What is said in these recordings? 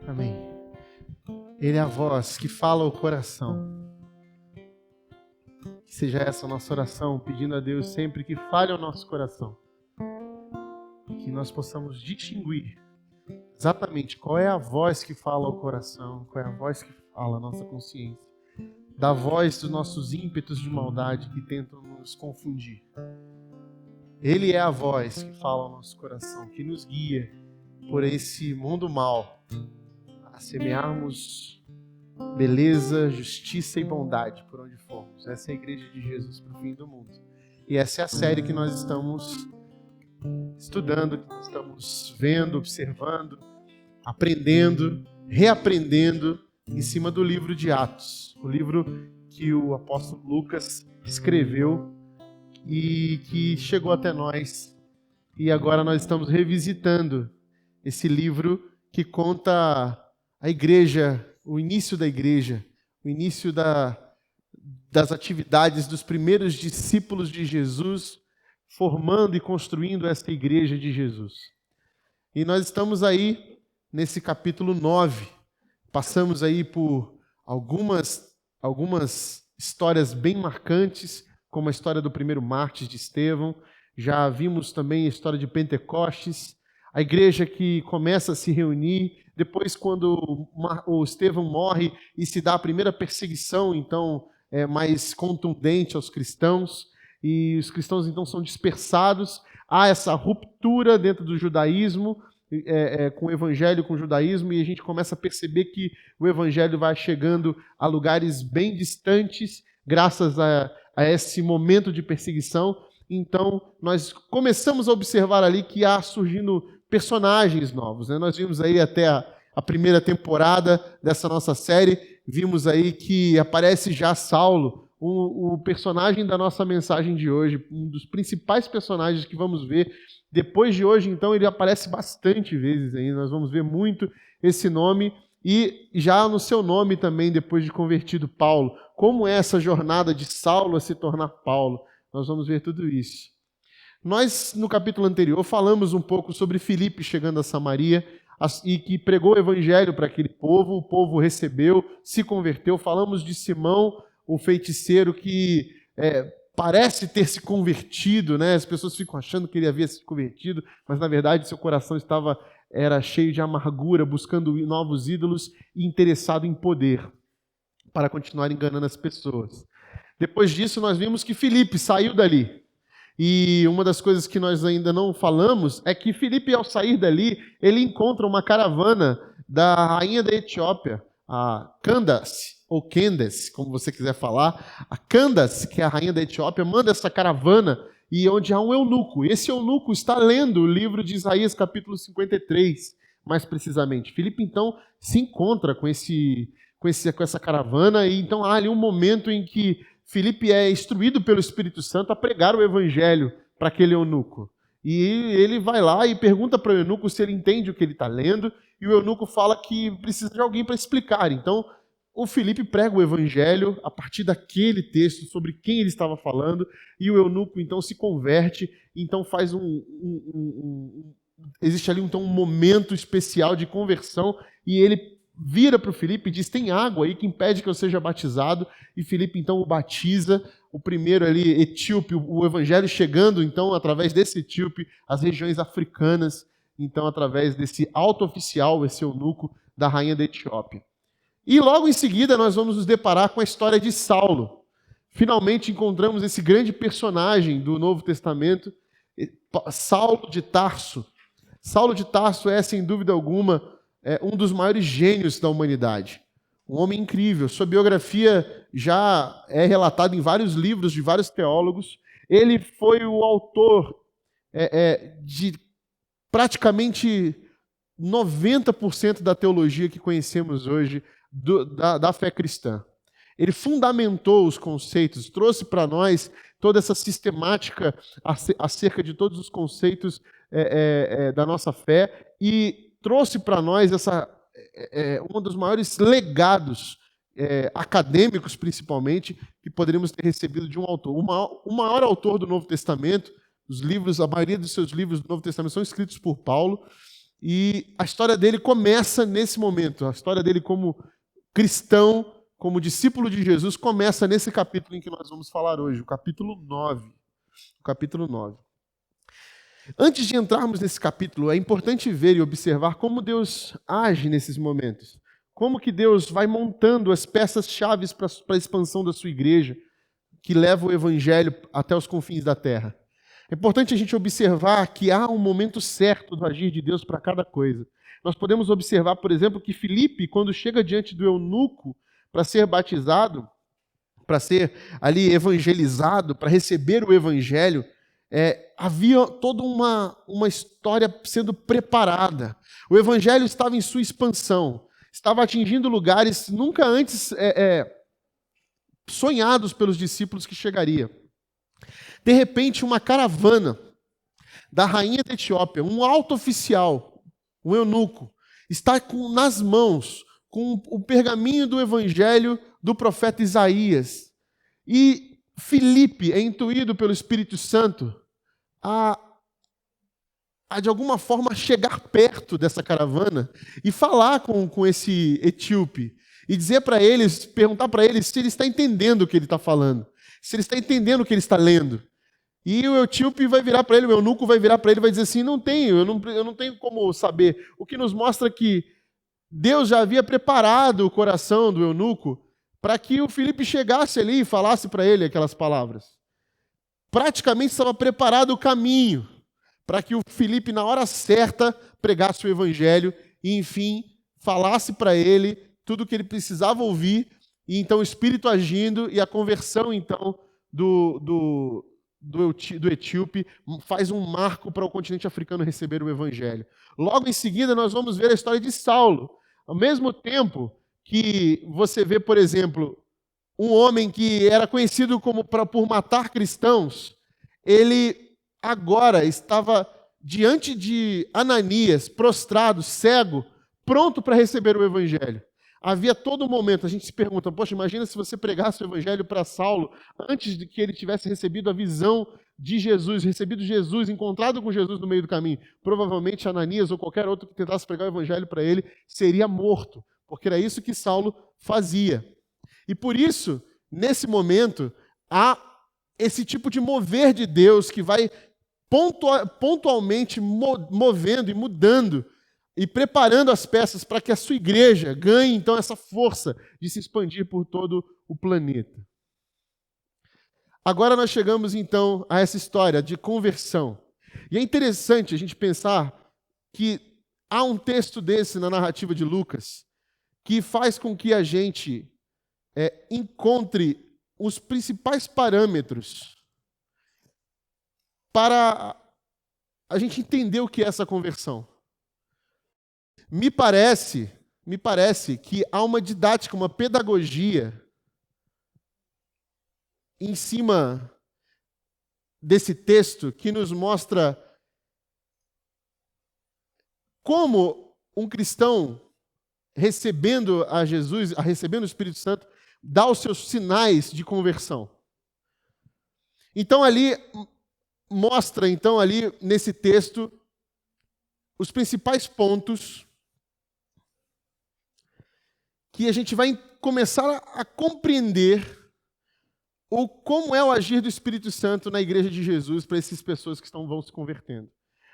Amém. Ele é a voz que fala ao coração. Que seja essa a nossa oração, pedindo a Deus sempre que fale ao nosso coração. Que nós possamos distinguir exatamente qual é a voz que fala ao coração, qual é a voz que fala à nossa consciência, da voz dos nossos ímpetos de maldade que tentam nos confundir. Ele é a voz que fala ao nosso coração, que nos guia por esse mundo mau, a semearmos beleza, justiça e bondade por onde formos. Essa é a igreja de Jesus para o fim do mundo. E essa é a série que nós estamos estudando, que nós estamos vendo, observando, aprendendo, reaprendendo em cima do livro de Atos, o livro que o apóstolo Lucas escreveu e que chegou até nós. E agora nós estamos revisitando esse livro que conta a igreja, o início da igreja, o início das atividades dos primeiros discípulos de Jesus, formando e construindo essa igreja de Jesus. E nós estamos aí nesse capítulo 9. Passamos aí por algumas histórias bem marcantes, como a história do primeiro mártir de Estevão. Já vimos também a história de Pentecostes, a igreja que começa a se reunir. Depois, quando o Estevão morre e se dá a primeira perseguição, então, mais contundente aos cristãos, e os cristãos, então, são dispersados. Há essa ruptura dentro do judaísmo, com o evangelho, com o judaísmo, e a gente começa a perceber que o evangelho vai chegando a lugares bem distantes, graças a esse momento de perseguição. Então, nós começamos a observar ali que há surgindo personagens novos, né? Nós vimos aí até a primeira temporada dessa nossa série, vimos aí que aparece já Saulo, o personagem da nossa mensagem de hoje, um dos principais personagens que vamos ver. Depois de hoje, então, ele aparece bastante vezes ainda, nós vamos ver muito esse nome, e já no seu nome também, depois de convertido, Paulo. Como é essa jornada de Saulo a se tornar Paulo? Nós vamos ver tudo isso. Nós, no capítulo anterior, falamos um pouco sobre Filipe chegando a Samaria e que pregou o evangelho para aquele povo, o povo recebeu, se converteu. Falamos de Simão, o feiticeiro, que parece ter se convertido, né? As pessoas ficam achando que ele havia se convertido, mas na verdade seu coração era cheio de amargura, buscando novos ídolos e interessado em poder para continuar enganando as pessoas. Depois disso, nós vimos que Filipe saiu dali. E uma das coisas que nós ainda não falamos é que Filipe, ao sair dali, ele encontra uma caravana da rainha da Etiópia, a Candace, ou Candace, como você quiser falar. A Candace, que é a rainha da Etiópia, manda essa caravana, e onde há um eunuco. Esse eunuco está lendo o livro de Isaías, capítulo 53, mais precisamente. Filipe, então, se encontra com essa caravana, e então há ali um momento em que Filipe é instruído pelo Espírito Santo a pregar o evangelho para aquele eunuco. E ele vai lá e pergunta para o eunuco se ele entende o que ele está lendo, e o eunuco fala que precisa de alguém para explicar. Então, o Filipe prega o evangelho a partir daquele texto sobre quem ele estava falando, e o eunuco então se converte, então faz existe ali então um momento especial de conversão, e ele vira para o Filipe e diz: tem água aí que impede que eu seja batizado. E Filipe então o batiza, o primeiro ali etíope, o evangelho chegando então através desse etíope às regiões africanas, então através desse alto oficial, esse eunuco da rainha da Etiópia. E logo em seguida nós vamos nos deparar com a história de Saulo. Finalmente encontramos esse grande personagem do Novo Testamento, Saulo de Tarso. Saulo de Tarso é, sem dúvida alguma, um dos maiores gênios da humanidade. Um homem incrível. Sua biografia já é relatada em vários livros de vários teólogos. Ele foi o autor de praticamente 90% da teologia que conhecemos hoje da fé cristã. Ele fundamentou os conceitos, trouxe para nós toda essa sistemática acerca de todos os conceitos da nossa fé, e trouxe para nós um dos maiores legados acadêmicos, principalmente, que poderíamos ter recebido de um autor. O maior autor do Novo Testamento, a maioria dos seus livros do Novo Testamento são escritos por Paulo, E a história dele começa nesse momento. A história dele como cristão, como discípulo de Jesus, começa nesse capítulo em que nós vamos falar hoje, o capítulo 9. O capítulo 9. Antes de entrarmos nesse capítulo, é importante ver e observar como Deus age nesses momentos. Como que Deus vai montando as peças-chave para a expansão da sua igreja, que leva o evangelho até os confins da terra. É importante a gente observar que há um momento certo do agir de Deus para cada coisa. Nós podemos observar, por exemplo, que Filipe, quando chega diante do eunuco para ser batizado, para ser ali evangelizado, para receber o evangelho, havia toda uma história sendo preparada. O evangelho estava em sua expansão, estava atingindo lugares nunca antes sonhados pelos discípulos que chegaria. De repente, uma caravana da rainha da Etiópia, um alto oficial, um eunuco, está nas mãos com o pergaminho do evangelho do profeta Isaías. E Filipe é intuído pelo Espírito Santo a de alguma forma chegar perto dessa caravana e falar com esse etíope e dizer para eles, perguntar para eles se ele está entendendo o que ele está falando, se ele está entendendo o que ele está lendo. E o etíope vai virar para ele, o eunuco vai virar para ele e vai dizer assim, eu não tenho como saber. O que nos mostra que Deus já havia preparado o coração do eunuco para que o Filipe chegasse ali e falasse para ele aquelas palavras. Praticamente estava preparado o caminho para que o Filipe, na hora certa, pregasse o evangelho e, enfim, falasse para ele tudo o que ele precisava ouvir, e então o Espírito agindo e a conversão, então, do etíope faz um marco para o continente africano receber o evangelho. Logo em seguida, nós vamos ver a história de Saulo. Ao mesmo tempo que você vê, por exemplo, um homem que era conhecido por matar cristãos, ele agora estava diante de Ananias, prostrado, cego, pronto para receber o evangelho. Havia todo momento, a gente se pergunta, poxa, imagina se você pregasse o evangelho para Saulo antes de que ele tivesse recebido a visão de Jesus, recebido Jesus, encontrado com Jesus no meio do caminho. Provavelmente Ananias ou qualquer outro que tentasse pregar o evangelho para ele seria morto, porque era isso que Saulo fazia. E por isso, nesse momento, há esse tipo de mover de Deus que vai pontualmente movendo e mudando e preparando as peças para que a sua igreja ganhe, então, essa força de se expandir por todo o planeta. Agora nós chegamos, então, a essa história de conversão. E é interessante a gente pensar que há um texto desse na narrativa de Lucas que faz com que a gente encontre os principais parâmetros para a gente entender o que é essa conversão. Me parece que há uma didática, uma pedagogia em cima desse texto que nos mostra como um cristão recebendo a Jesus, recebendo o Espírito Santo, dá os seus sinais de conversão. Então ali mostra, então ali nesse texto, os principais pontos que a gente vai começar a compreender como é o agir do Espírito Santo na igreja de Jesus para essas pessoas que vão se convertendo.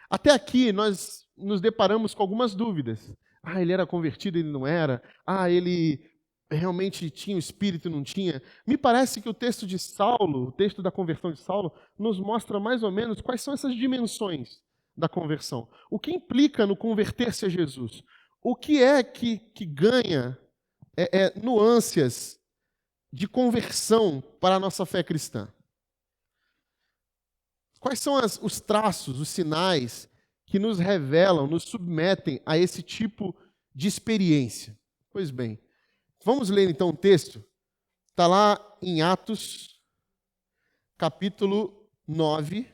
Até aqui nós nos deparamos com algumas dúvidas. Ele era convertido, ele não era. Ele realmente tinha o Espírito, não tinha. Me parece que o texto de Saulo, o texto da conversão de Saulo, nos mostra mais ou menos quais são essas dimensões da conversão. O que implica no converter-se a Jesus? O que é que ganha nuances de conversão para a nossa fé cristã? Quais são os traços, os sinais que nos revelam, nos submetem a esse tipo de experiência? Pois bem, vamos ler então o texto. Está lá em Atos, capítulo 9,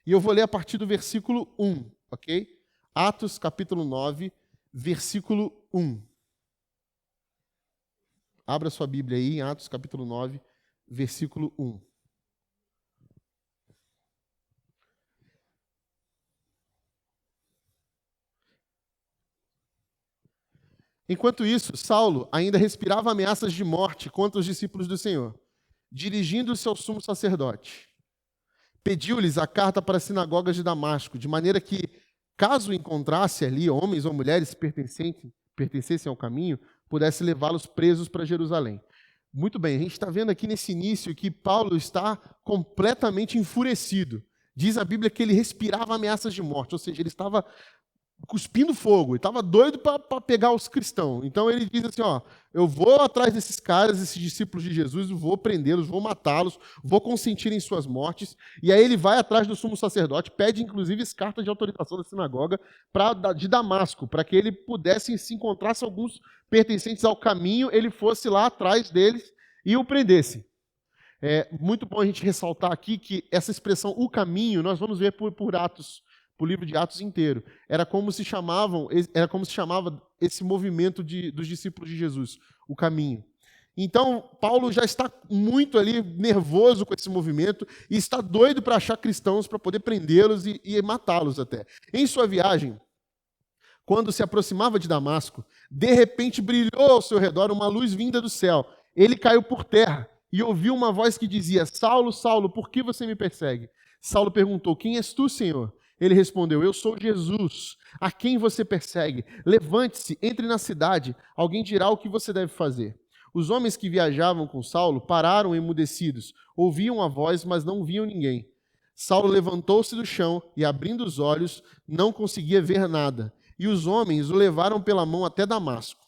e eu vou ler a partir do versículo 1, ok? Atos, capítulo 9, versículo 1. Abra sua Bíblia aí em Atos, capítulo 9, versículo 1. Enquanto isso, Saulo ainda respirava ameaças de morte contra os discípulos do Senhor. Dirigindo-se ao sumo sacerdote, pediu-lhes a carta para as sinagogas de Damasco, de maneira que, caso encontrasse ali homens ou mulheres pertencessem ao caminho, pudesse levá-los presos para Jerusalém. Muito bem, a gente está vendo aqui nesse início que Paulo está completamente enfurecido. Diz a Bíblia que ele respirava ameaças de morte, ou seja, ele estava cuspindo fogo, ele estava doido para pegar os cristãos. Então ele diz assim, ó, eu vou atrás desses caras, esses discípulos de Jesus, vou prendê-los, vou matá-los, vou consentir em suas mortes. E aí ele vai atrás do sumo sacerdote, pede inclusive carta de autorização da sinagoga de Damasco, para que ele pudesse, se encontrasse alguns pertencentes ao caminho, ele fosse lá atrás deles e o prendesse. É muito bom a gente ressaltar aqui que essa expressão, o caminho, nós vamos ver por Atos, por livro de Atos inteiro. Era como se chamava esse movimento dos discípulos de Jesus, o caminho. Então, Paulo já está muito ali nervoso com esse movimento e está doido para achar cristãos para poder prendê-los e matá-los até. Em sua viagem, quando se aproximava de Damasco, de repente brilhou ao seu redor uma luz vinda do céu. Ele caiu por terra e ouviu uma voz que dizia, Saulo, Saulo, por que você me persegue? Saulo perguntou, quem és tu, Senhor? Ele respondeu, eu sou Jesus, a quem você persegue. Levante-se, entre na cidade, alguém dirá o que você deve fazer. Os homens que viajavam com Saulo pararam emudecidos, ouviam a voz, mas não viam ninguém. Saulo levantou-se do chão e, abrindo os olhos, não conseguia ver nada. E os homens o levaram pela mão até Damasco.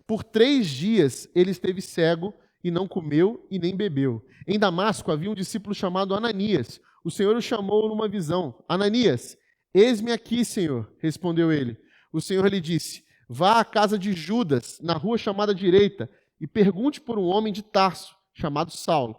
Por 3 dias ele esteve cego e não comeu e nem bebeu. Em Damasco havia um discípulo chamado Ananias. O Senhor o chamou numa visão. Ananias, eis-me aqui, Senhor, respondeu ele. O Senhor lhe disse, vá à casa de Judas, na rua chamada Direita, e pergunte por um homem de Tarso, chamado Saulo.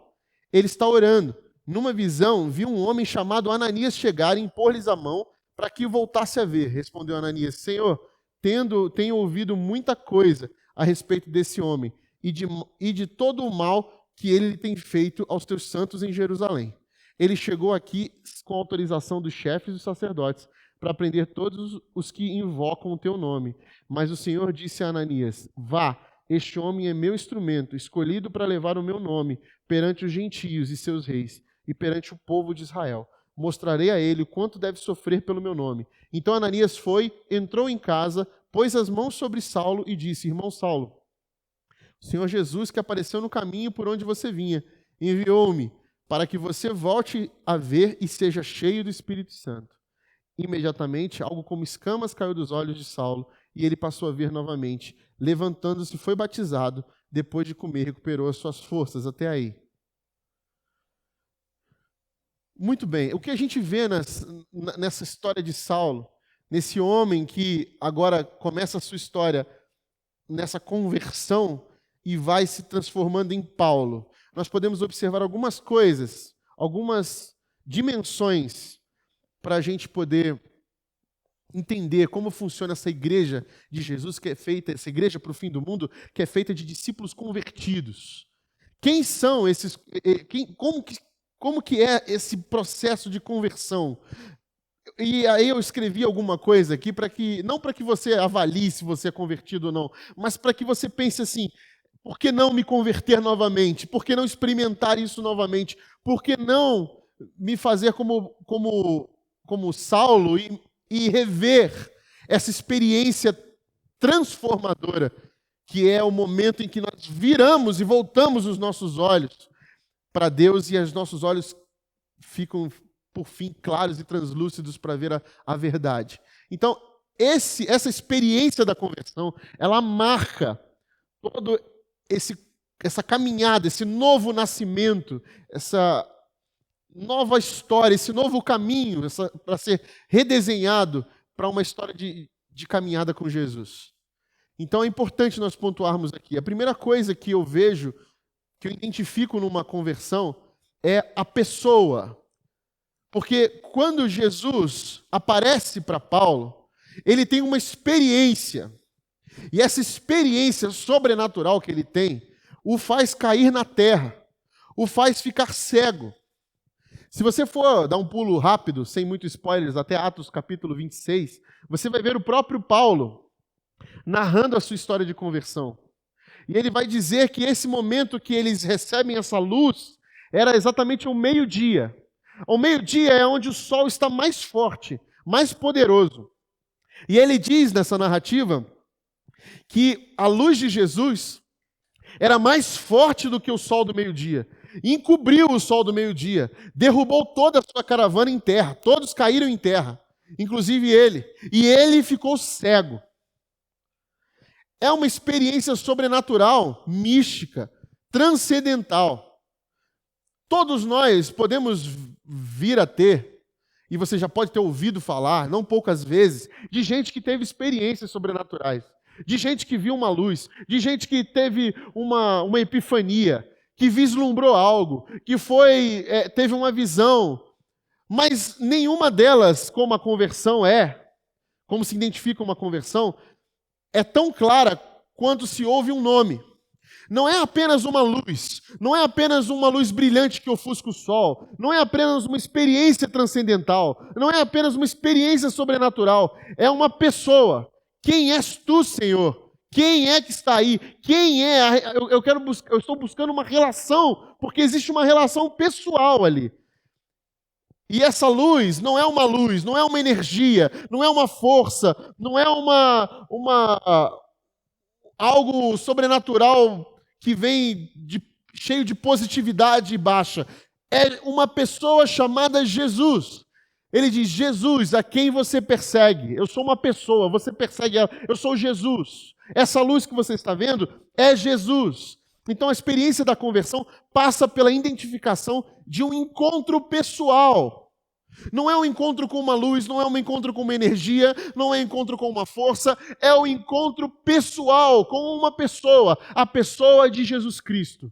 Ele está orando. Numa visão, viu um homem chamado Ananias chegar e impor-lhes a mão para que o voltasse a ver. Respondeu Ananias, Senhor, tenho ouvido muita coisa a respeito desse homem e de todo o mal que ele tem feito aos teus santos em Jerusalém. Ele chegou aqui com autorização dos chefes dos sacerdotes para prender todos os que invocam o teu nome. Mas o Senhor disse a Ananias, vá, este homem é meu instrumento, escolhido para levar o meu nome perante os gentios e seus reis e perante o povo de Israel. Mostrarei a ele o quanto deve sofrer pelo meu nome. Então Ananias foi, entrou em casa, pôs as mãos sobre Saulo e disse, irmão Saulo, o Senhor Jesus que apareceu no caminho por onde você vinha, enviou-me para que você volte a ver e seja cheio do Espírito Santo. Imediatamente, algo como escamas caiu dos olhos de Saulo e ele passou a ver novamente. Levantando-se, foi batizado. Depois de comer, recuperou as suas forças. Até aí. Muito bem. O que a gente vê nessa história de Saulo, nesse homem que agora começa a sua história nessa conversão e vai se transformando em Paulo, nós podemos observar algumas coisas, algumas dimensões para a gente poder entender como funciona essa igreja de Jesus que é feita, essa igreja para o fim do mundo, que é feita de discípulos convertidos. Quem são esses? Como que é esse processo de conversão? E aí eu escrevi alguma coisa aqui não para que você avalie se você é convertido ou não, mas para que você pense assim, por que não me converter novamente? Por que não experimentar isso novamente? Por que não me fazer como Saulo e rever essa experiência transformadora, que é o momento em que nós viramos e voltamos os nossos olhos para Deus e os nossos olhos ficam, por fim, claros e translúcidos para ver a verdade. Então, essa experiência da conversão, ela marca todo essa caminhada, esse novo nascimento, essa nova história, esse novo caminho para ser redesenhado para uma história de caminhada com Jesus. Então é importante nós pontuarmos aqui. A primeira coisa que eu vejo, que eu identifico numa conversão, é a pessoa. Porque quando Jesus aparece para Paulo, ele tem uma experiência. E essa experiência sobrenatural que ele tem, o faz cair na terra, o faz ficar cego. Se você for dar um pulo rápido, sem muitos spoilers, até Atos capítulo 26, você vai ver o próprio Paulo narrando a sua história de conversão. E ele vai dizer que esse momento que eles recebem essa luz era exatamente ao meio-dia. Ao meio-dia é onde o sol está mais forte, mais poderoso. E ele diz nessa narrativa que a luz de Jesus era mais forte do que o sol do meio-dia. Encobriu o sol do meio-dia, derrubou toda a sua caravana em terra, todos caíram em terra, inclusive ele. E ele ficou cego. É uma experiência sobrenatural, mística, transcendental. Todos nós podemos vir a ter, e você já pode ter ouvido falar, não poucas vezes, de gente que teve experiências sobrenaturais, de gente que viu uma luz, de gente que teve uma epifania, que vislumbrou algo, que teve uma visão, mas nenhuma delas, como a conversão como se identifica uma conversão, é tão clara quanto se ouve um nome. Não é apenas uma luz, não é apenas uma luz brilhante que ofusca o sol, não é apenas uma experiência transcendental, não é apenas uma experiência sobrenatural, é uma pessoa. Quem és tu, Senhor? Quem é que está aí? Quem é? Eu estou buscando uma relação, porque existe uma relação pessoal ali. E essa luz não é uma energia, não é uma força, não é algo sobrenatural que vem cheio de positividade baixa. É uma pessoa chamada Jesus. Ele diz: Jesus, a quem você persegue? Eu sou uma pessoa, você persegue ela. Eu sou Jesus. Essa luz que você está vendo é Jesus. Então a experiência da conversão passa pela identificação de um encontro pessoal. Não é um encontro com uma luz, não é um encontro com uma energia, não é um encontro com uma força, é um encontro pessoal com uma pessoa, a pessoa de Jesus Cristo.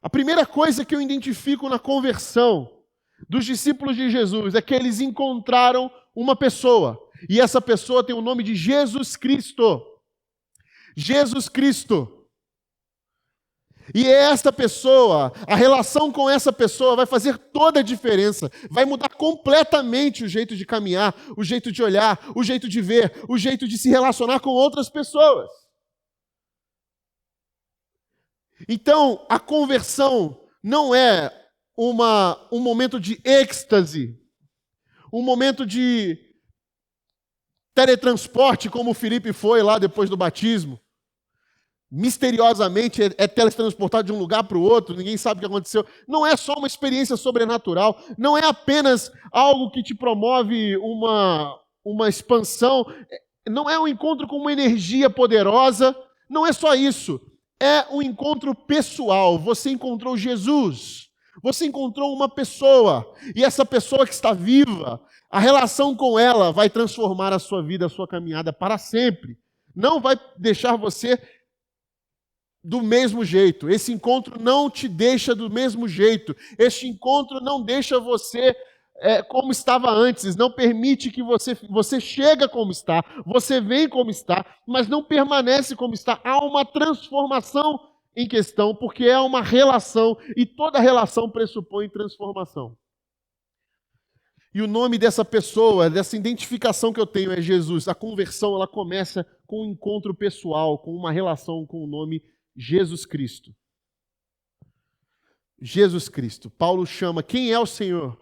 A primeira coisa que eu identifico na conversão dos discípulos de Jesus é que eles encontraram uma pessoa, e essa pessoa tem o nome de Jesus Cristo. Jesus Cristo. E essa pessoa, a relação com essa pessoa vai fazer toda a diferença, vai mudar completamente o jeito de caminhar, o jeito de olhar, o jeito de ver, o jeito de se relacionar com outras pessoas. Então, a conversão não é um momento de êxtase, um momento de teletransporte, como o Felipe foi lá depois do batismo. Misteriosamente é teletransportado de um lugar para o outro, ninguém sabe o que aconteceu. Não é só uma experiência sobrenatural, não é apenas algo que te promove uma expansão, não é um encontro com uma energia poderosa, não é só isso. É um encontro pessoal. Você encontrou Jesus, você encontrou uma pessoa, e essa pessoa que está viva, a relação com ela vai transformar a sua vida, a sua caminhada para sempre. Não vai deixar você do mesmo jeito. Esse encontro não te deixa do mesmo jeito. Este encontro não deixa você como estava antes. Não permite que você chega como está, você vem como está, mas não permanece como está. Há uma transformação em questão, porque é uma relação, e toda relação pressupõe transformação. E o nome dessa pessoa, dessa identificação que eu tenho é Jesus. A conversão, ela começa com um encontro pessoal, com uma relação com o nome Jesus Cristo. Jesus Cristo. Paulo chama: quem é o Senhor?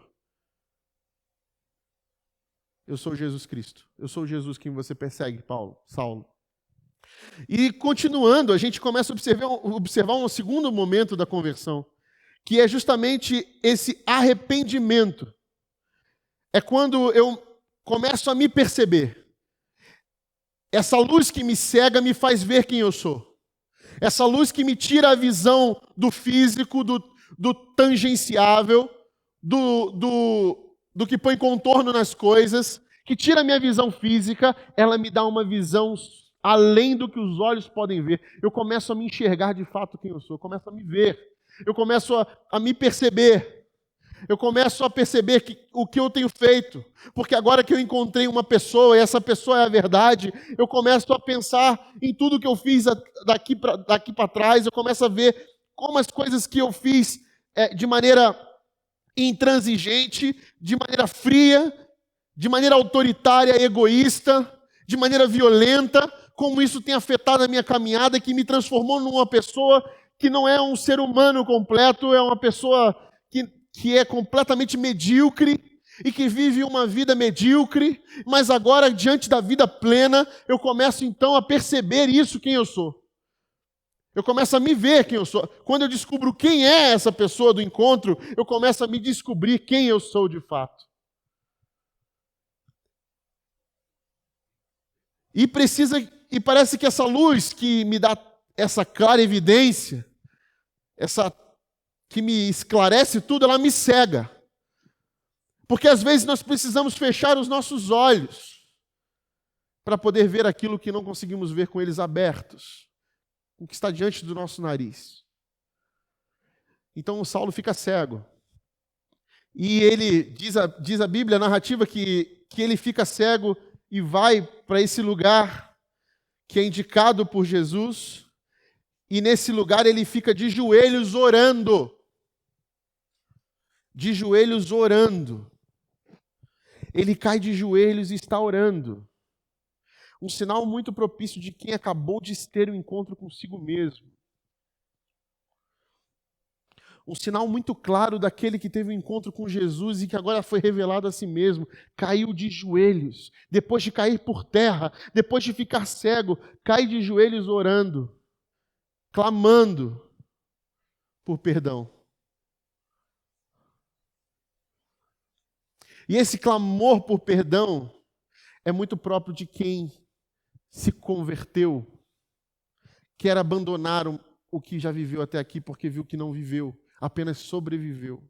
Eu sou Jesus Cristo. Eu sou Jesus quem você persegue, Saulo. E continuando, a gente começa a observar um segundo momento da conversão, que é justamente esse arrependimento. É quando eu começo a me perceber. Essa luz que me cega me faz ver quem eu sou. Essa luz que me tira a visão do físico, do tangenciável, do que põe contorno nas coisas, que tira a minha visão física, ela me dá uma visão além do que os olhos podem ver. Eu começo a me enxergar de fato quem eu sou, eu começo a me ver, eu começo a me perceber. Eu começo a perceber o que eu tenho feito, porque agora que eu encontrei uma pessoa, e essa pessoa é a verdade, eu começo a pensar em tudo que eu fiz daqui para trás, eu começo a ver como as coisas que eu fiz de maneira intransigente, de maneira fria, de maneira autoritária, egoísta, de maneira violenta, como isso tem afetado a minha caminhada, que me transformou numa pessoa que não é um ser humano completo, é uma pessoa que é completamente medíocre e que vive uma vida medíocre, mas agora, diante da vida plena, eu começo então a perceber isso, quem eu sou. Eu começo a me ver quem eu sou. Quando eu descubro quem é essa pessoa do encontro, eu começo a me descobrir quem eu sou de fato. E parece que essa luz que me dá essa clara evidência, essa que me esclarece tudo, ela me cega. Porque às vezes nós precisamos fechar os nossos olhos para poder ver aquilo que não conseguimos ver com eles abertos, o que está diante do nosso nariz. Então o Saulo fica cego. E ele, diz a Bíblia, a narrativa, que ele fica cego e vai para esse lugar que é indicado por Jesus, e nesse lugar ele fica de joelhos orando. De joelhos orando. Ele cai de joelhos e está orando. Um sinal muito propício de quem acabou de ter um encontro consigo mesmo. Um sinal muito claro daquele que teve um encontro com Jesus e que agora foi revelado a si mesmo. Caiu de joelhos. Depois de cair por terra, depois de ficar cego, cai de joelhos orando, clamando por perdão. E esse clamor por perdão é muito próprio de quem se converteu, quer abandonar o que já viveu até aqui porque viu que não viveu, apenas sobreviveu.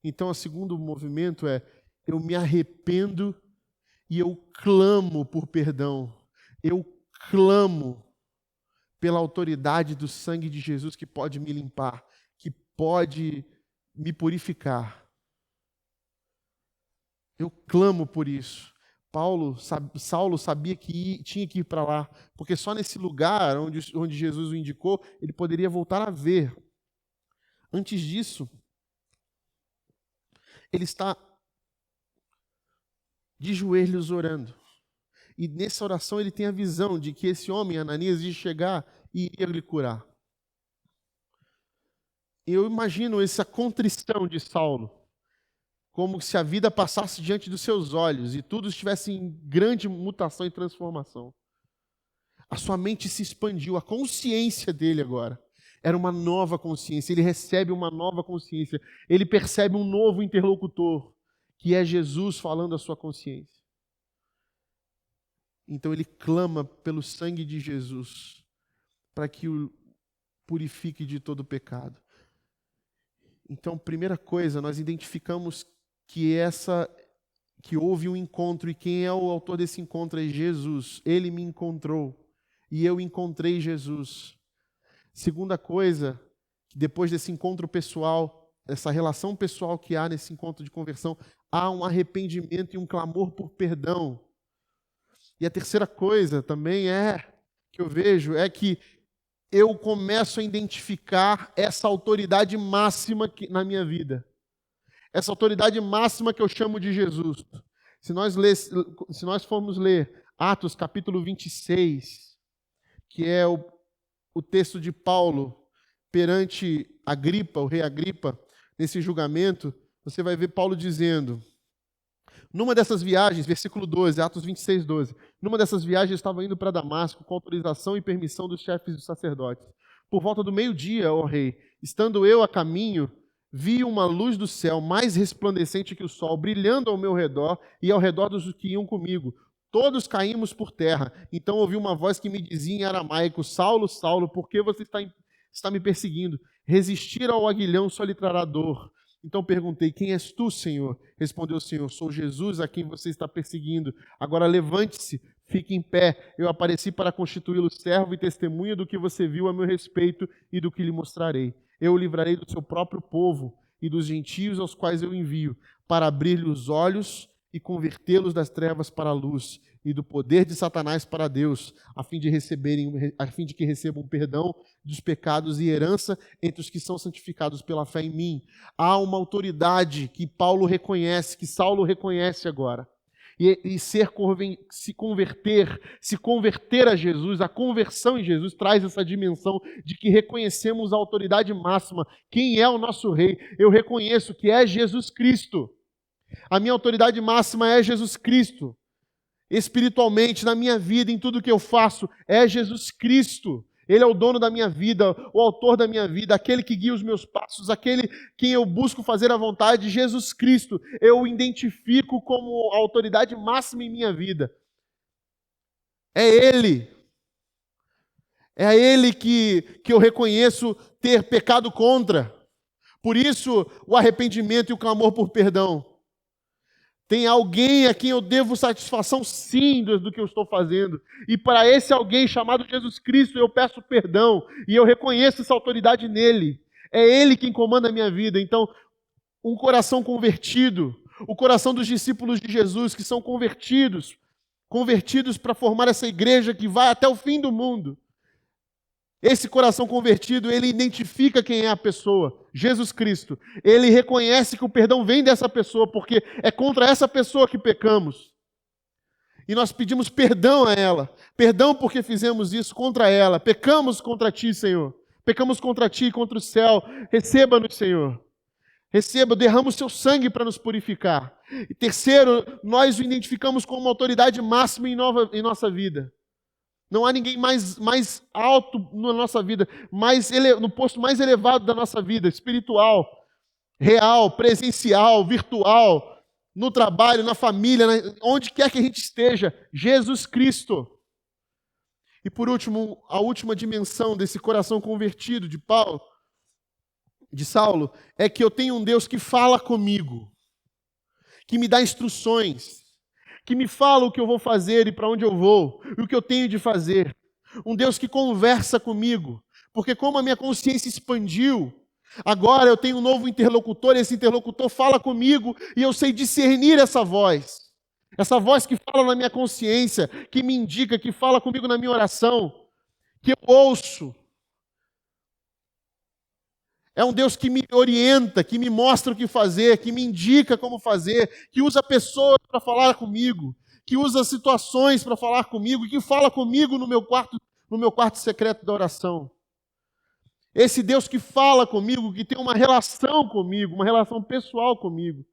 Então, o segundo movimento é: eu me arrependo e eu clamo por perdão. Eu clamo pela autoridade do sangue de Jesus que pode me limpar, que pode me purificar. Eu clamo por isso. Saulo sabia que tinha que ir para lá, porque só nesse lugar onde Jesus o indicou, ele poderia voltar a ver. Antes disso, ele está de joelhos orando. E nessa oração ele tem a visão de que esse homem, Ananias, ia chegar e ia lhe curar. Eu imagino essa contrição de Saulo, como se a vida passasse diante dos seus olhos e tudo estivesse em grande mutação e transformação. A sua mente se expandiu, a consciência dele agora era uma nova consciência, ele recebe uma nova consciência, ele percebe um novo interlocutor, que é Jesus falando à sua consciência. Então ele clama pelo sangue de Jesus, para que o purifique de todo pecado. Então, primeira coisa, nós identificamos que houve um encontro, e quem é o autor desse encontro é Jesus. Ele me encontrou e eu encontrei Jesus. Segunda coisa, depois desse encontro pessoal, essa relação pessoal que há nesse encontro de conversão, há um arrependimento e um clamor por perdão. E a terceira coisa também que eu vejo é que eu começo a identificar essa autoridade máxima na minha vida. Essa autoridade máxima que eu chamo de Jesus. Se nós formos ler Atos capítulo 26, que é o texto de Paulo perante Agripa, o rei Agripa, nesse julgamento, você vai ver Paulo dizendo: numa dessas viagens, versículo 12, Atos 26, 12, numa dessas viagens eu estava indo para Damasco com autorização e permissão dos chefes dos sacerdotes. Por volta do meio-dia, ó rei, estando eu a caminho, vi uma luz do céu mais resplandecente que o sol, brilhando ao meu redor e ao redor dos que iam comigo. Todos caímos por terra. Então ouvi uma voz que me dizia em aramaico: Saulo, Saulo, por que você está me perseguindo? Resistir ao aguilhão só lhe trará dor. Então perguntei: quem és tu, Senhor? Respondeu o Senhor: sou Jesus a quem você está perseguindo. Agora levante-se, fique em pé. Eu apareci para constituí-lo servo e testemunha do que você viu a meu respeito e do que lhe mostrarei. Eu o livrarei do seu próprio povo e dos gentios aos quais eu envio, para abrir-lhe os olhos e convertê-los das trevas para a luz e do poder de Satanás para Deus, a fim de que recebam perdão dos pecados e herança entre os que são santificados pela fé em mim. Há uma autoridade que Paulo reconhece, que Saulo reconhece agora. e se converter a Jesus. A conversão em Jesus traz essa dimensão de que reconhecemos a autoridade máxima. Quem é o nosso rei? Eu reconheço que é Jesus Cristo. A minha autoridade máxima é Jesus Cristo. Espiritualmente, na minha vida, em tudo que eu faço, é Jesus Cristo. Ele é o dono da minha vida, o autor da minha vida, aquele que guia os meus passos, aquele quem eu busco fazer a vontade, Jesus Cristo. Eu o identifico como a autoridade máxima em minha vida. É Ele. É a Ele que eu reconheço ter pecado contra. Por isso, o arrependimento e o clamor por perdão. Tem alguém a quem eu devo satisfação, sim, do que eu estou fazendo. E para esse alguém chamado Jesus Cristo, eu peço perdão. E eu reconheço essa autoridade nele. É Ele quem comanda a minha vida. Então, um coração convertido, o coração dos discípulos de Jesus, que são convertidos para formar essa igreja que vai até o fim do mundo. Esse coração convertido, ele identifica quem é a pessoa, Jesus Cristo. Ele reconhece que o perdão vem dessa pessoa, porque é contra essa pessoa que pecamos. E nós pedimos perdão a ela. Perdão porque fizemos isso contra ela. Pecamos contra ti, Senhor. Pecamos contra ti, contra o céu. Receba-nos, Senhor. Receba, derrama o seu sangue para nos purificar. E terceiro, nós o identificamos como uma autoridade máxima em nossa vida. Não há ninguém mais alto na nossa vida, no posto mais elevado da nossa vida, espiritual, real, presencial, virtual, no trabalho, na família, onde quer que a gente esteja, Jesus Cristo. E por último, a última dimensão desse coração convertido de Saulo, é que eu tenho um Deus que fala comigo, que me dá instruções, que me fala o que eu vou fazer e para onde eu vou, e o que eu tenho de fazer. Um Deus que conversa comigo, porque como a minha consciência expandiu, agora eu tenho um novo interlocutor, e esse interlocutor fala comigo, e eu sei discernir essa voz que fala na minha consciência, que me indica, que fala comigo na minha oração, que eu ouço. É um Deus que me orienta, que me mostra o que fazer, que me indica como fazer, que usa pessoas para falar comigo, que usa situações para falar comigo, e que fala comigo no meu quarto secreto da oração. Esse Deus que fala comigo, que tem uma relação comigo, uma relação pessoal comigo.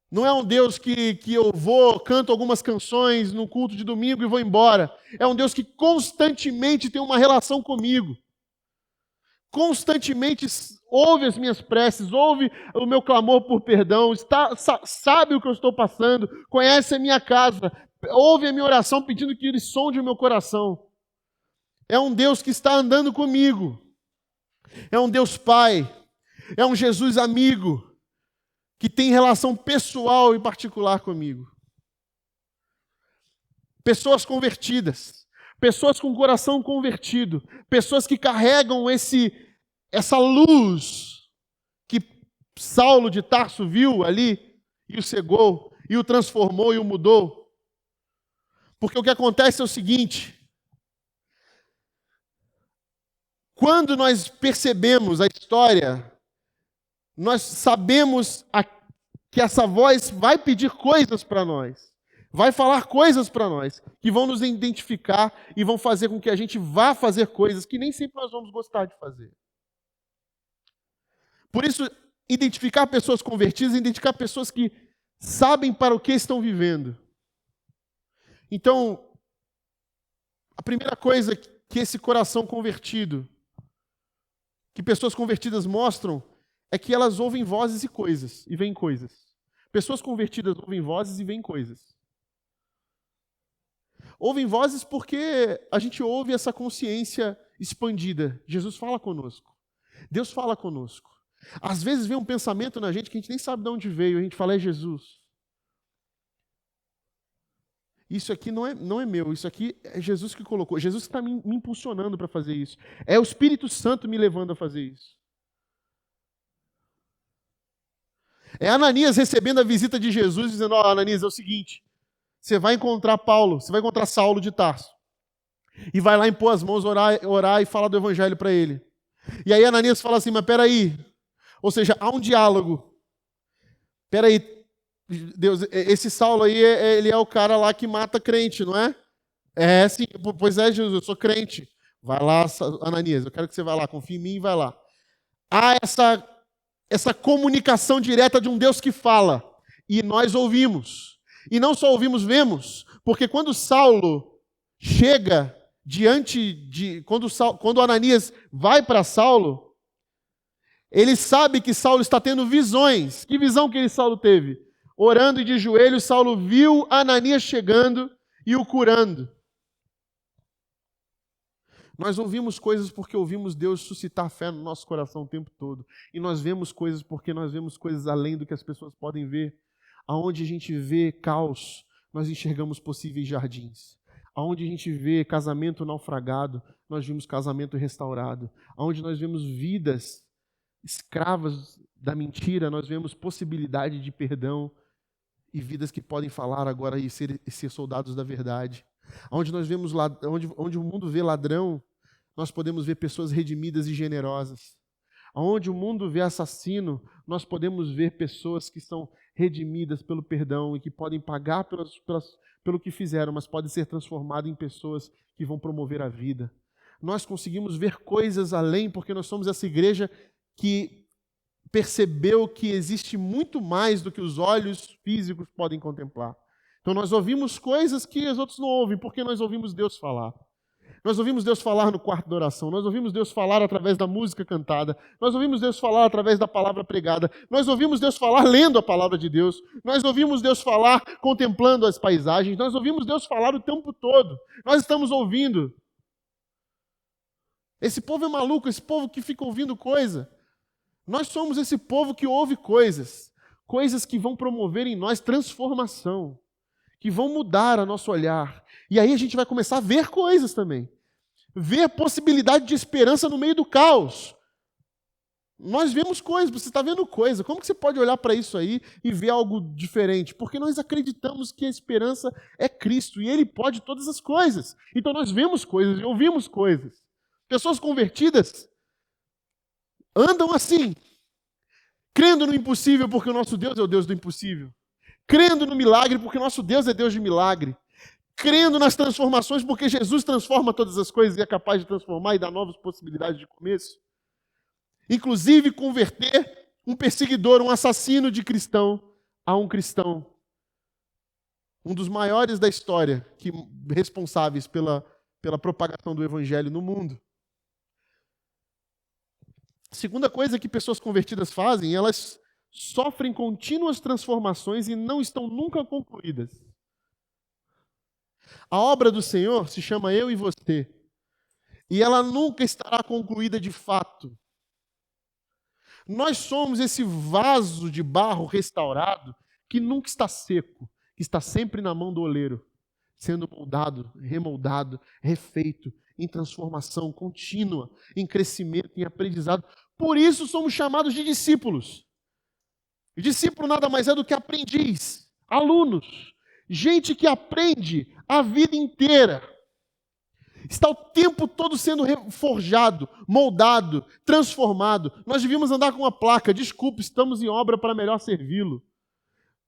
Não é um Deus que eu canto algumas canções no culto de domingo e vou embora. É um Deus que constantemente tem uma relação comigo. Constantemente ouve as minhas preces, ouve o meu clamor por perdão, sabe o que eu estou passando, conhece a minha casa, ouve a minha oração pedindo que Ele sonde o meu coração. É um Deus que está andando comigo. É um Deus Pai. É um Jesus amigo que tem relação pessoal e particular comigo. Pessoas convertidas. Pessoas com o coração convertido, pessoas que carregam essa luz que Saulo de Tarso viu ali e o cegou, e o transformou e o mudou. Porque o que acontece é o seguinte: quando nós percebemos a história, nós sabemos que essa voz vai pedir coisas para nós. Vai falar coisas para nós, que vão nos identificar e vão fazer com que a gente vá fazer coisas que nem sempre nós vamos gostar de fazer. Por isso, identificar pessoas convertidas, identificar pessoas que sabem para o que estão vivendo. Então, a primeira coisa que esse coração convertido, que pessoas convertidas mostram, é que elas ouvem vozes e coisas, e veem coisas. Pessoas convertidas ouvem vozes e veem coisas. Ouvem vozes porque a gente ouve essa consciência expandida. Jesus fala conosco. Deus fala conosco. Às vezes vem um pensamento na gente que a gente nem sabe de onde veio. A gente fala, é Jesus. Isso aqui não é meu. Isso aqui é Jesus que colocou. Jesus que está me impulsionando para fazer isso. É o Espírito Santo me levando a fazer isso. É Ananias recebendo a visita de Jesus, dizendo, Ananias, é o seguinte... Você vai encontrar Saulo de Tarso. E vai lá impor as mãos, orar e falar do evangelho para ele. E aí Ananias fala assim, mas peraí. Ou seja, há um diálogo. Peraí, Deus, esse Saulo aí, ele é o cara lá que mata crente, não é? É, sim. Pois é, Jesus, eu sou crente. Vai lá, Ananias, eu quero que você vá lá, confia em mim e vai lá. Há essa comunicação direta de um Deus que fala. E nós ouvimos. E não só ouvimos, vemos. Porque quando Saulo chega diante de... Quando Ananias vai para Saulo, ele sabe que Saulo está tendo visões. Que visão que Saulo teve? Orando e de joelhos, Saulo viu Ananias chegando e o curando. Nós ouvimos coisas porque ouvimos Deus suscitar fé no nosso coração o tempo todo. E nós vemos coisas porque nós vemos coisas além do que as pessoas podem ver. Aonde a gente vê caos, nós enxergamos possíveis jardins. Aonde a gente vê casamento naufragado, nós vimos casamento restaurado. Aonde nós vemos vidas escravas da mentira, nós vemos possibilidade de perdão e vidas que podem falar agora e ser soldados da verdade. Onde nós vemos onde o mundo vê ladrão, nós podemos ver pessoas redimidas e generosas. Onde o mundo vê assassino, nós podemos ver pessoas que são redimidas pelo perdão e que podem pagar pelo que fizeram, mas podem ser transformadas em pessoas que vão promover a vida. Nós conseguimos ver coisas além, porque nós somos essa igreja que percebeu que existe muito mais do que os olhos físicos podem contemplar. Então nós ouvimos coisas que os outros não ouvem, porque nós ouvimos Deus falar. Nós ouvimos Deus falar no quarto da oração, nós ouvimos Deus falar através da música cantada, nós ouvimos Deus falar através da palavra pregada, nós ouvimos Deus falar lendo a palavra de Deus, nós ouvimos Deus falar contemplando as paisagens, nós ouvimos Deus falar o tempo todo, nós estamos ouvindo. Esse povo é maluco, esse povo que fica ouvindo coisa. Nós somos esse povo que ouve coisas, coisas que vão promover em nós transformação, que vão mudar o nosso olhar. E aí a gente vai começar a ver coisas também. Ver a possibilidade de esperança no meio do caos. Nós vemos coisas, você está vendo coisa. Como que você pode olhar para isso aí e ver algo diferente? Porque nós acreditamos que a esperança é Cristo e Ele pode todas as coisas. Então nós vemos coisas e ouvimos coisas. Pessoas convertidas andam assim, crendo no impossível porque o nosso Deus é o Deus do impossível. Crendo no milagre porque o nosso Deus é Deus de milagre. Crendo nas transformações porque Jesus transforma todas as coisas e é capaz de transformar e dar novas possibilidades de começo. Inclusive converter um perseguidor, um assassino de cristão a um cristão. Um dos maiores da história responsáveis pela propagação do evangelho no mundo. A segunda coisa que pessoas convertidas fazem, elas sofrem contínuas transformações e não estão nunca concluídas. A obra do Senhor se chama eu e você. E ela nunca estará concluída de fato. Nós somos esse vaso de barro restaurado que nunca está seco, que está sempre na mão do oleiro, sendo moldado, remoldado, refeito, em transformação contínua, em crescimento, em aprendizado. Por isso somos chamados de discípulos. E discípulo nada mais é do que aprendiz, alunos, gente que aprende a vida inteira. Está o tempo todo sendo forjado, moldado, transformado. Nós devíamos andar com uma placa, desculpe, estamos em obra para melhor servi-lo.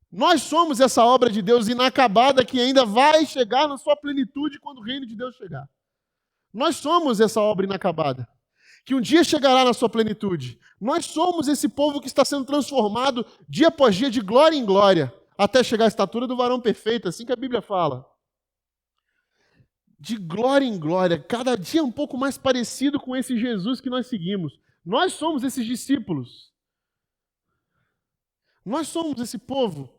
Nós somos essa obra de Deus inacabada que ainda vai chegar na sua plenitude quando o reino de Deus chegar. Nós somos essa obra inacabada, que um dia chegará na sua plenitude. Nós somos esse povo que está sendo transformado dia após dia, de glória em glória, até chegar à estatura do varão perfeito, assim que a Bíblia fala. De glória em glória, cada dia um pouco mais parecido com esse Jesus que nós seguimos. Nós somos esses discípulos. Nós somos esse povo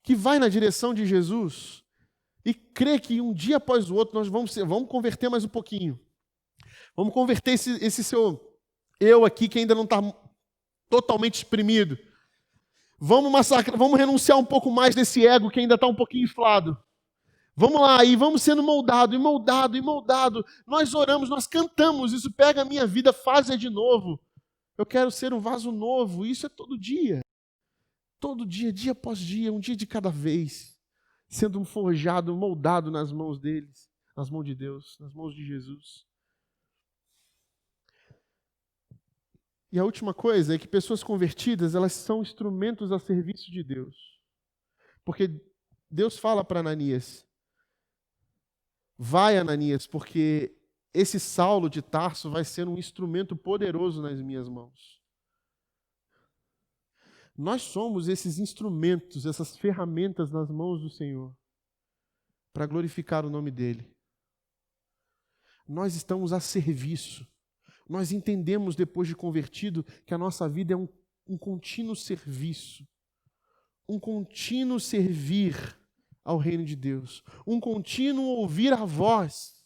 que vai na direção de Jesus e crê que um dia após o outro nós vamos converter mais um pouquinho. Vamos converter esse seu eu aqui que ainda não está totalmente exprimido. Vamos renunciar um pouco mais desse ego que ainda está um pouquinho inflado. Vamos lá, e vamos sendo moldado, e moldado, e moldado. Nós oramos, nós cantamos, isso pega a minha vida, faz de novo. Eu quero ser um vaso novo, isso é todo dia. Todo dia, dia após dia, um dia de cada vez. Sendo forjado, moldado nas mãos deles, nas mãos de Deus, nas mãos de Jesus. E a última coisa é que pessoas convertidas, elas são instrumentos a serviço de Deus. Porque Deus fala para Ananias, vai, Ananias, porque esse Saulo de Tarso vai ser um instrumento poderoso nas minhas mãos. Nós somos esses instrumentos, essas ferramentas nas mãos do Senhor, para glorificar o nome dEle. Nós estamos a serviço. Nós entendemos, depois de convertido, que a nossa vida é um contínuo serviço, um contínuo servir ao reino de Deus, um contínuo ouvir a voz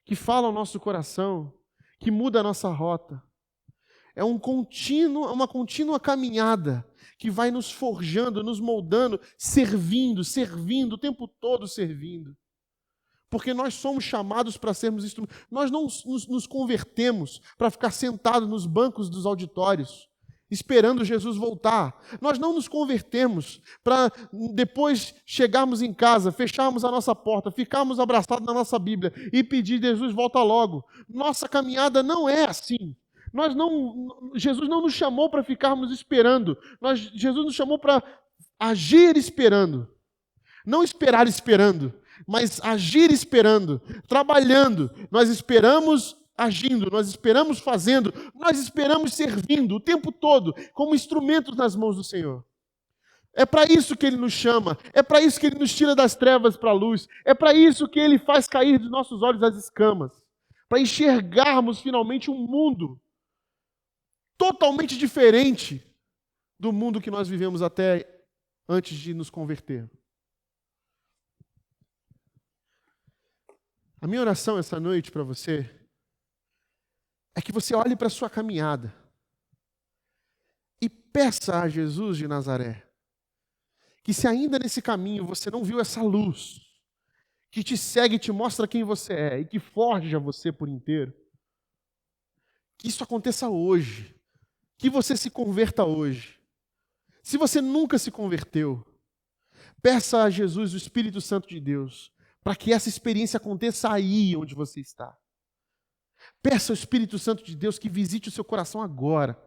que fala ao nosso coração, que muda a nossa rota. É uma contínua caminhada que vai nos forjando, nos moldando, servindo, o tempo todo servindo. Porque nós somos chamados para sermos instrumentos. Nós não nos convertemos para ficar sentados nos bancos dos auditórios, esperando Jesus voltar. Nós não nos convertemos para depois chegarmos em casa, fecharmos a nossa porta, ficarmos abraçados na nossa Bíblia e pedir Jesus volta logo. Nossa caminhada não é assim. Jesus não nos chamou para ficarmos esperando. Jesus nos chamou para agir esperando. Não esperar esperando, mas agir esperando, trabalhando. Nós esperamos agindo, nós esperamos fazendo, nós esperamos servindo o tempo todo, como instrumentos nas mãos do Senhor. É para isso que Ele nos chama, é para isso que Ele nos tira das trevas para a luz, é para isso que Ele faz cair dos nossos olhos as escamas, para enxergarmos finalmente um mundo totalmente diferente do mundo que nós vivemos até antes de nos converter. A minha oração essa noite para você é que você olhe para a sua caminhada e peça a Jesus de Nazaré que, se ainda nesse caminho você não viu essa luz que te segue e te mostra quem você é e que forja você por inteiro, que isso aconteça hoje, que você se converta hoje. Se você nunca se converteu, peça a Jesus, o Espírito Santo de Deus, para que essa experiência aconteça aí onde você está. Peça ao Espírito Santo de Deus que visite o seu coração agora,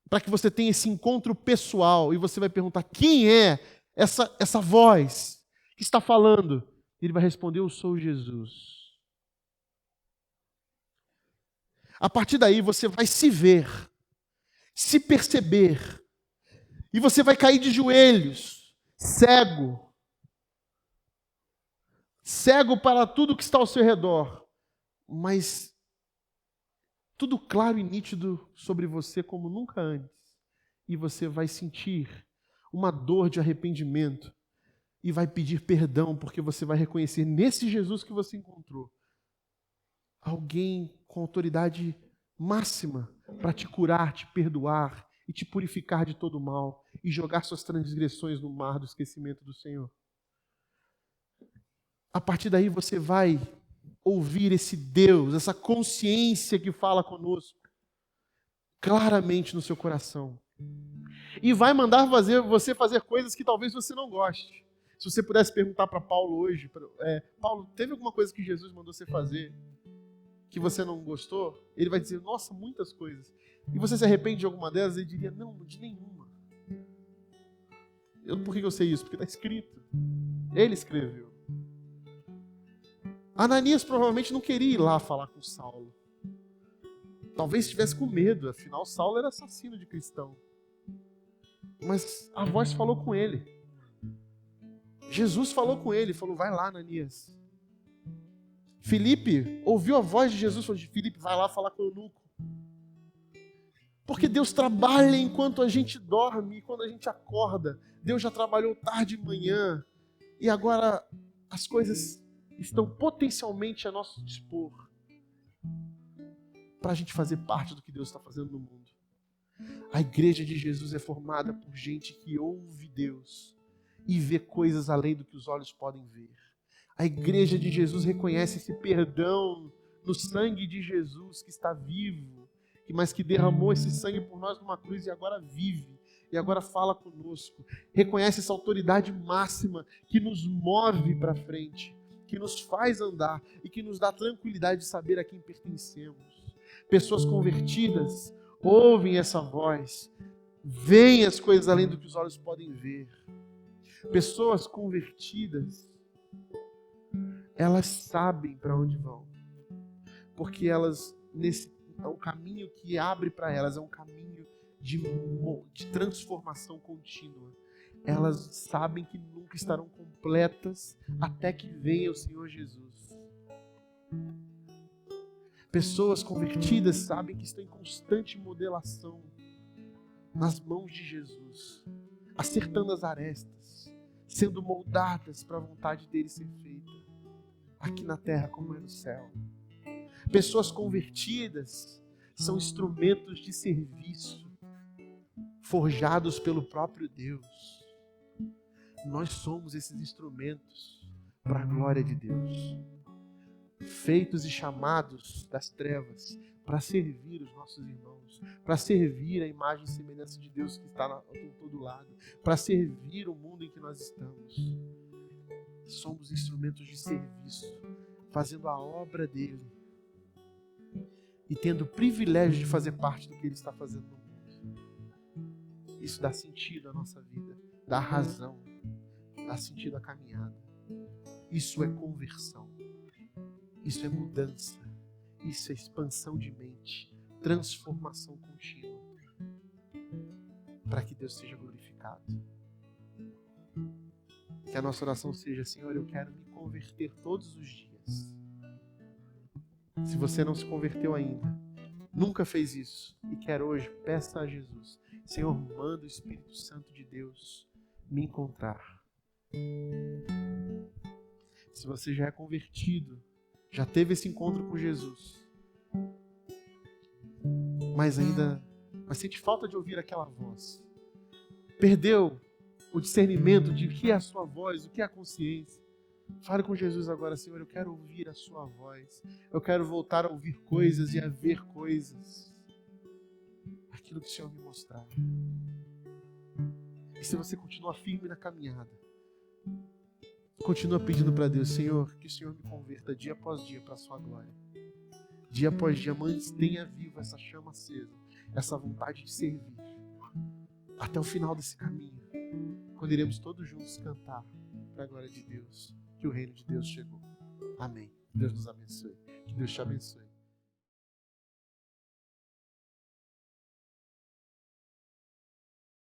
para que você tenha esse encontro pessoal e você vai perguntar: quem é essa voz que está falando? Ele vai responder: eu sou Jesus. A partir daí você vai se ver, se perceber, e você vai cair de joelhos, cego para tudo que está ao seu redor, mas tudo claro e nítido sobre você como nunca antes. E você vai sentir uma dor de arrependimento e vai pedir perdão, porque você vai reconhecer nesse Jesus que você encontrou alguém com autoridade máxima para te curar, te perdoar e te purificar de todo mal e jogar suas transgressões no mar do esquecimento do Senhor. A partir daí você vai ouvir esse Deus, essa consciência que fala conosco claramente no seu coração. E vai mandar você fazer coisas que talvez você não goste. Se você pudesse perguntar para Paulo hoje, Paulo, teve alguma coisa que Jesus mandou você fazer que você não gostou? Ele vai dizer: nossa, muitas coisas. E você se arrepende de alguma delas? Ele diria: não, de nenhuma. Por que eu sei isso? Porque está escrito. Ele escreveu. Ananias provavelmente não queria ir lá falar com Saulo. Talvez estivesse com medo, afinal Saulo era assassino de cristão. Mas a voz falou com ele. Jesus falou com ele, falou: vai lá, Ananias. Filipe ouviu a voz de Jesus e falou: Filipe, vai lá falar com o eunuco. Porque Deus trabalha enquanto a gente dorme, e quando a gente acorda. Deus já trabalhou tarde de manhã, e agora as coisas estão potencialmente a nosso dispor para a gente fazer parte do que Deus está fazendo no mundo. A igreja de Jesus é formada por gente que ouve Deus e vê coisas além do que os olhos podem ver. A igreja de Jesus reconhece esse perdão no sangue de Jesus que está vivo, mas que derramou esse sangue por nós numa cruz e agora vive, e agora fala conosco. Reconhece essa autoridade máxima que nos move para frente, que nos faz andar e que nos dá tranquilidade de saber a quem pertencemos. Pessoas convertidas ouvem essa voz, veem as coisas além do que os olhos podem ver. Pessoas convertidas, elas sabem para onde vão. Porque o caminho que abre para elas é um caminho de transformação contínua. Elas sabem que nunca estarão completas até que venha o Senhor Jesus. Pessoas convertidas sabem que estão em constante modelação nas mãos de Jesus, acertando as arestas, sendo moldadas para a vontade dele ser feita, aqui na terra como é no céu. Pessoas convertidas são instrumentos de serviço, forjados pelo próprio Deus. Nós somos esses instrumentos para a glória de Deus, feitos e chamados das trevas para servir os nossos irmãos, para servir a imagem e semelhança de Deus que está em todo lado, para servir o mundo em que nós estamos. Somos instrumentos de serviço, fazendo a obra dele e tendo o privilégio de fazer parte do que ele está fazendo no mundo. Isso dá sentido à nossa vida, dá razão, dá sentido à caminhada. Isso é conversão, isso é mudança, isso é expansão de mente, transformação contínua, para que Deus seja glorificado. Que a nossa oração seja: Senhor, eu quero me converter todos os dias. Se você não se converteu ainda, nunca fez isso e quer hoje, peça a Jesus: Senhor, manda o Espírito Santo de Deus me encontrar. Se você já é convertido, já teve esse encontro com Jesus, mas sente falta de ouvir aquela voz, perdeu o discernimento de o que é a sua voz, o que é a consciência, fale com Jesus agora: Senhor, eu quero ouvir a sua voz, eu quero voltar a ouvir coisas e a ver coisas, aquilo que o Senhor me mostrar. E se você continua firme na caminhada, continua pedindo para Deus: Senhor, que o Senhor me converta dia após dia para a sua glória. Dia após dia, mantenha viva essa chama acesa, essa vontade de servir, até o final desse caminho, quando iremos todos juntos cantar para a glória de Deus, que o reino de Deus chegou. Amém. Deus nos abençoe. Que Deus te abençoe.